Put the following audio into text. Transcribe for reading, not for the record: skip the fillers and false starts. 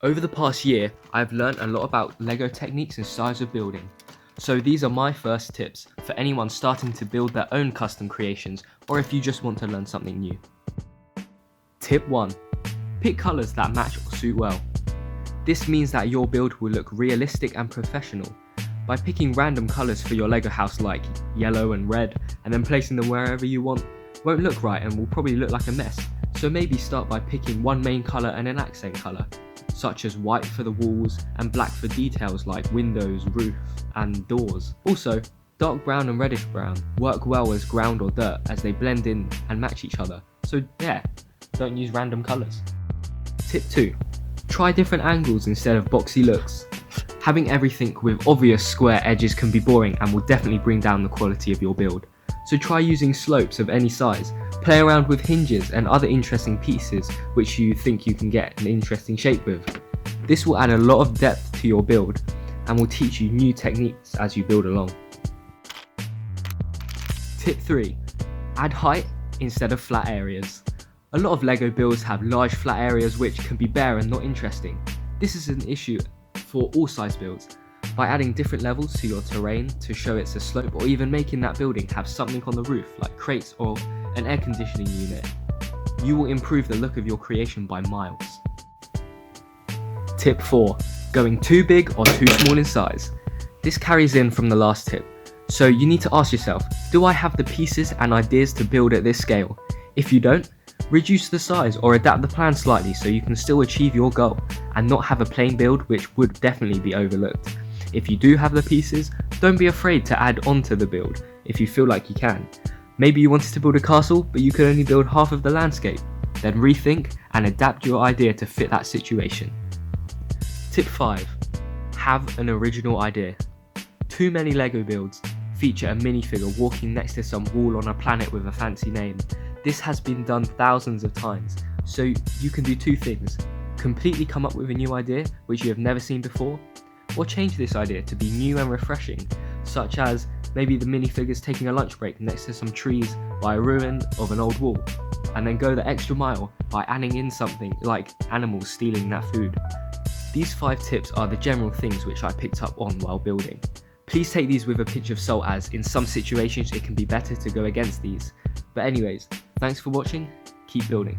Over the past year, I've learned a lot about LEGO techniques and styles of building. So these are my first tips for anyone starting to build their own custom creations, or if you just want to learn something new. Tip 1. Pick colours that match or suit well. This means that your build will look realistic and professional. By picking random colours for your LEGO house like yellow and red, and then placing them wherever you want, won't look right and will probably look like a mess. So maybe start by picking one main colour and an accent colour, such as white for the walls and black for details like windows, roof and doors. Also, dark brown and reddish brown work well as ground or dirt as they blend in and match each other. So yeah, don't use random colours. Tip 2. Try different angles instead of boxy looks. Having everything with obvious square edges can be boring and will definitely bring down the quality of your build. So try using slopes of any size. Play around with hinges and other interesting pieces which you think you can get an interesting shape with. This will add a lot of depth to your build and will teach you new techniques as you build along. Tip 3. Add height instead of flat areas. A lot of LEGO builds have large flat areas which can be bare and not interesting. This is an issue for all size builds. By adding different levels to your terrain to show it's a slope, or even making that building have something on the roof like crates or an air conditioning unit, you will improve the look of your creation by miles. Tip 4. Going too big or too small in size. This carries in from the last tip, so you need to ask yourself, do I have the pieces and ideas to build at this scale? If you don't, reduce the size or adapt the plan slightly so you can still achieve your goal and not have a plain build which would definitely be overlooked. If you do have the pieces, don't be afraid to add on to the build if you feel like you can. Maybe you wanted to build a castle but you could only build half of the landscape. Then rethink and adapt your idea to fit that situation. Tip 5. Have an original idea. Too many LEGO builds feature a minifigure walking next to some wall on a planet with a fancy name. This has been done thousands of times, so you can do two things. Completely come up with a new idea which you have never seen before, or change this idea to be new and refreshing, such as maybe the minifigures taking a lunch break next to some trees by a ruin of an old wall, and then go the extra mile by adding in something like animals stealing that food. These 5 tips are the general things which I picked up on while building. Please take these with a pinch of salt, as in some situations it can be better to go against these. But anyways, thanks for watching, keep building.